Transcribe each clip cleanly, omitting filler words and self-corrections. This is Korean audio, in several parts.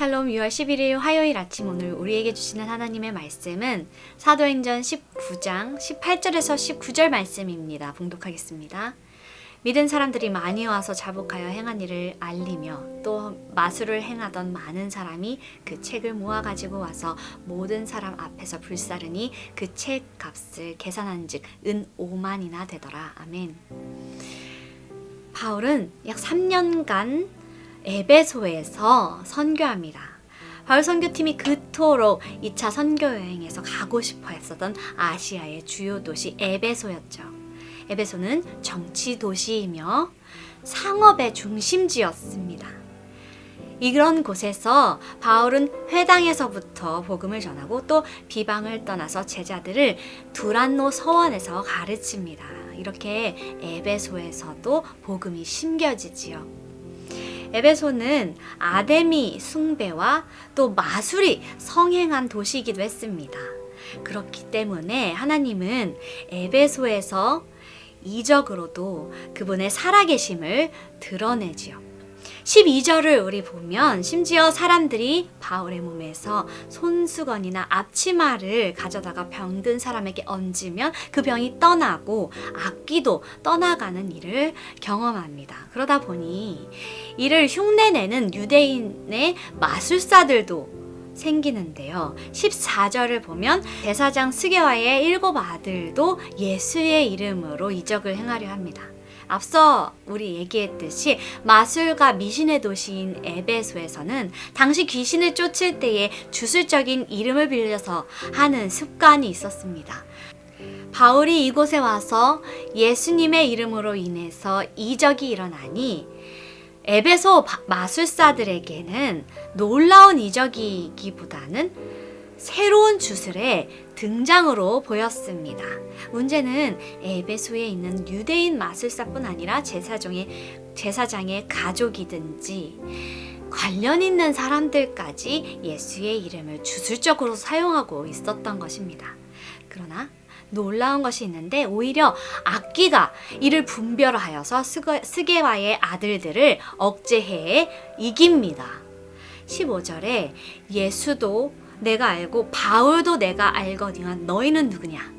샬롬 6월 11일 화요일 아침 오늘 우리에게 주시는 하나님의 말씀은 사도행전 19장 18절에서 19절 말씀입니다. 봉독하겠습니다. 믿은 사람들이 많이 와서 자복하여 행한 일을 알리며 또 마술을 행하던 많은 사람이 그 책을 모아가지고 와서 모든 사람 앞에서 불사르니 그 책 값을 계산한 즉 은 5만이나 되더라. 아멘. 바울은 약 3년간 에베소에서 선교합니다. 바울 선교팀이 그토록 2차 선교 여행에서 가고 싶어 했었던 아시아의 주요 도시 에베소였죠. 에베소는 정치 도시이며 상업의 중심지였습니다. 이런 곳에서 바울은 회당에서부터 복음을 전하고 또 비방을 떠나서 제자들을 두란노 서원에서 가르칩니다. 이렇게 에베소에서도 복음이 심겨지지요. 에베소는 아데미 숭배와 또 마술이 성행한 도시이기도 했습니다. 그렇기 때문에 하나님은 에베소에서 이적으로도 그분의 살아계심을 드러내지요. 12절을 우리 보면 심지어 사람들이 바울의 몸에서 손수건이나 앞치마를 가져다가 병든 사람에게 얹으면 그 병이 떠나고 악귀도 떠나가는 일을 경험합니다. 그러다 보니 이를 흉내내는 유대인의 마술사들도 생기는데요. 14절을 보면 대사장 스게와의 7 아들도 예수의 이름으로 이적을 행하려 합니다. 앞서 우리 얘기했듯이 마술과 미신의 도시인 에베소에서는 당시 귀신을 쫓을 때에 주술적인 이름을 빌려서 하는 습관이 있었습니다. 바울이 이곳에 와서 예수님의 이름으로 인해서 이적이 일어나니 에베소 마술사들에게는 놀라운 이적이기보다는 새로운 주술의 등장으로 보였습니다. 문제는 에베소에 있는 유대인 마술사뿐 아니라 제사장의 가족이든지 관련 있는 사람들까지 예수의 이름을 주술적으로 사용하고 있었던 것입니다. 그러나 놀라운 것이 있는데 오히려 악귀가 이를 분별하여서 스게와의 아들들을 억제해 이깁니다. 15절에 예수도 내가 알고 바울도 내가 알거니와 너희는 누구냐?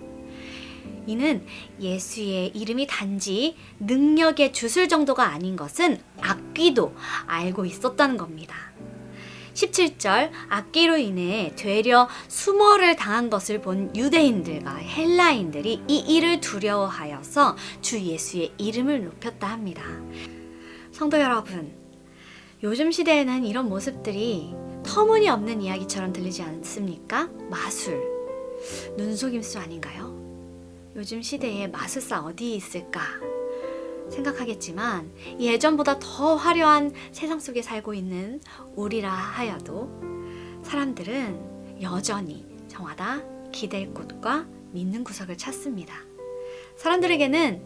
이는 예수의 이름이 단지 능력의 주술 정도가 아닌 것은 악귀도 알고 있었다는 겁니다. 17절 악귀로 인해 되려 수모를 당한 것을 본 유대인들과 헬라인들이 이 일을 두려워하여서 주 예수의 이름을 높였다 합니다. 성도 여러분, 요즘 시대에는 이런 모습들이 터무니없는 이야기처럼 들리지 않습니까? 마술, 눈속임수 아닌가요? 요즘 시대에 마술사 어디 있을까 생각하겠지만 예전보다 더 화려한 세상 속에 살고 있는 우리라 하여도 사람들은 여전히 저마다 기댈 곳과 믿는 구석을 찾습니다. 사람들에게는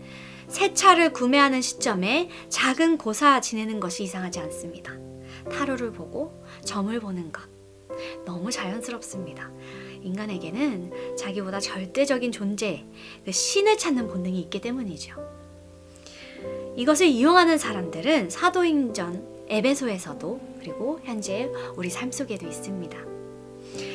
새 차를 구매하는 시점에 작은 고사 지내는 것이 이상하지 않습니다. 타로를 보고 점을 보는 것 너무 자연스럽습니다. 인간에게는 자기보다 절대적인 존재, 그 신을 찾는 본능이 있기 때문이죠. 이것을 이용하는 사람들은 사도행전 에베소에서도 그리고 현재 우리 삶 속에도 있습니다.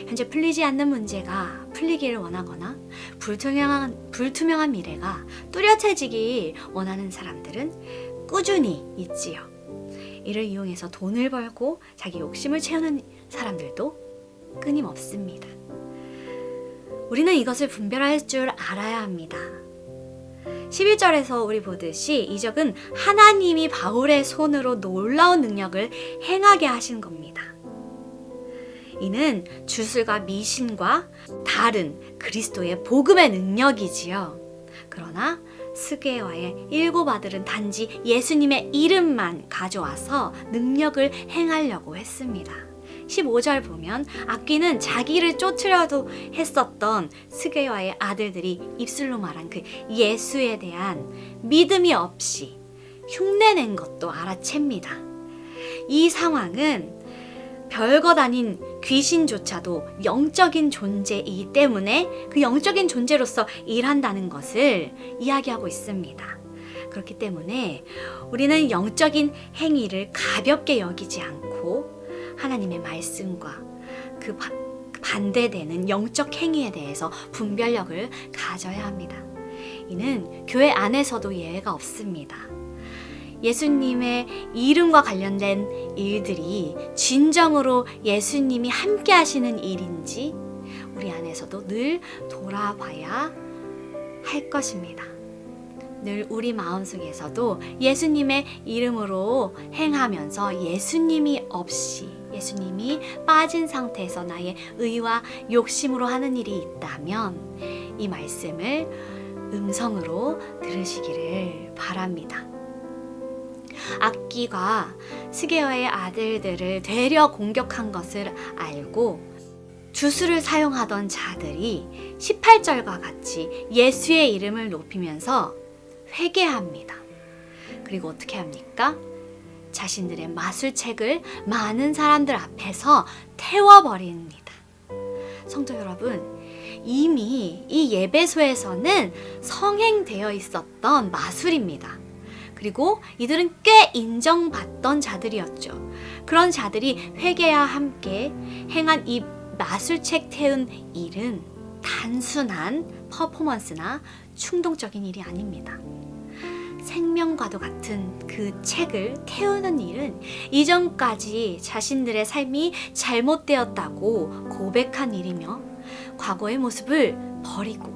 현재 풀리지 않는 문제가 풀리기를 원하거나 불투명한 미래가 뚜렷해지길 원하는 사람들은 꾸준히 있지요. 이를 이용해서 돈을 벌고 자기 욕심을 채우는 사람들도 끊임없습니다. 우리는 이것을 분별할 줄 알아야 합니다. 11절에서 우리 보듯이 이적은 하나님이 바울의 손으로 놀라운 능력을 행하게 하신 겁니다. 이는 주술과 미신과 다른 그리스도의 복음의 능력이지요. 그러나 스게와의 7 아들은 단지 예수님의 이름만 가져와서 능력을 행하려고 했습니다. 15절 보면 악귀는 자기를 쫓으려도 했었던 스게와의 아들들이 입술로 말한 그 예수에 대한 믿음이 없이 흉내낸 것도 알아챕니다. 이 상황은 별것 아닌 귀신조차도 영적인 존재이기 때문에 그 영적인 존재로서 일한다는 것을 이야기하고 있습니다. 그렇기 때문에 우리는 영적인 행위를 가볍게 여기지 않고 하나님의 말씀과 그 반대되는 영적 행위에 대해서 분별력을 가져야 합니다. 이는 교회 안에서도 예외가 없습니다. 예수님의 이름과 관련된 일들이 진정으로 예수님이 함께 하시는 일인지 우리 안에서도 늘 돌아봐야 할 것입니다. 늘 우리 마음속에서도 예수님의 이름으로 행하면서 예수님이 없이, 예수님이 빠진 상태에서 나의 의와 욕심으로 하는 일이 있다면 이 말씀을 음성으로 들으시기를 바랍니다. 악기가 스게어의 아들들을 되려 공격한 것을 알고 주술을 사용하던 자들이 18절과 같이 예수의 이름을 높이면서 회개합니다. 그리고 어떻게 합니까? 자신들의 마술책을 많은 사람들 앞에서 태워버립니다. 성도 여러분, 이미 이 예배소에서는 성행되어 있었던 마술입니다. 그리고 이들은 꽤 인정받던 자들이었죠. 그런 자들이 회개와 함께 행한 이 마술책 태운 일은 단순한 퍼포먼스나 충동적인 일이 아닙니다. 생명과도 같은 그 책을 태우는 일은 이전까지 자신들의 삶이 잘못되었다고 고백한 일이며 과거의 모습을 버리고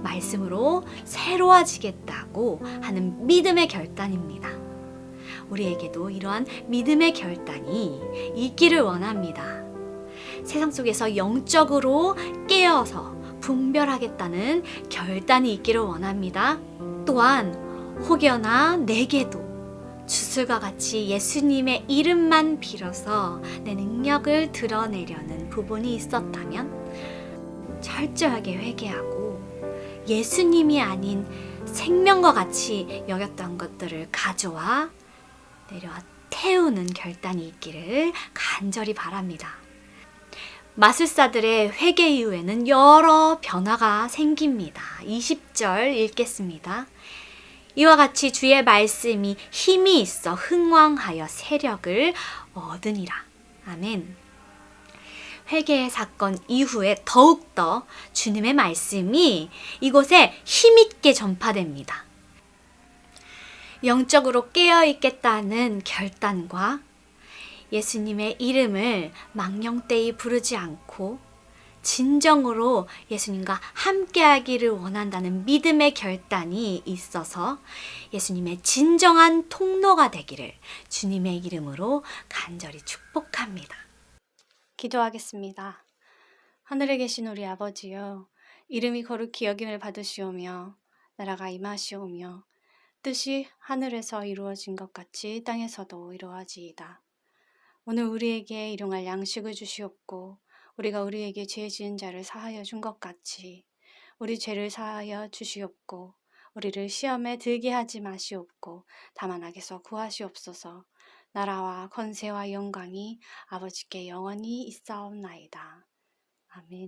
말씀으로 새로워지겠다고 하는 믿음의 결단입니다. 우리에게도 이러한 믿음의 결단이 있기를 원합니다. 세상 속에서 영적으로 깨어서 분별하겠다는 결단이 있기를 원합니다. 또한 혹여나 내게도 주술과 같이 예수님의 이름만 빌어서 내 능력을 드러내려는 부분이 있었다면 철저하게 회개하고 예수님이 아닌 생명과 같이 여겼던 것들을 가져와 내려와 태우는 결단이 있기를 간절히 바랍니다. 마술사들의 회개 이후에는 여러 변화가 생깁니다. 20절 읽겠습니다. 이와 같이 주의 말씀이 힘이 있어 흥왕하여 세력을 얻으니라. 아멘. 회개의 사건 이후에 더욱더 주님의 말씀이 이곳에 힘있게 전파됩니다. 영적으로 깨어있겠다는 결단과 예수님의 이름을 망령되이 부르지 않고 진정으로 예수님과 함께하기를 원한다는 믿음의 결단이 있어서 예수님의 진정한 통로가 되기를 주님의 이름으로 간절히 축복합니다. 기도하겠습니다. 하늘에 계신 우리 아버지여, 이름이 거룩히 여김을 받으시오며 나라가 임하시오며 뜻이 하늘에서 이루어진 것 같이 땅에서도 이루어지이다. 오늘 우리에게 일용할 양식을 주시옵고 우리가 우리에게 죄 지은 자를 사하여 준 것 같이 우리 죄를 사하여 주시옵고 우리를 시험에 들게 하지 마시옵고 다만 악에서 구하시옵소서. 나라와 권세와 영광이 아버지께 영원히 있사옵나이다. 아멘.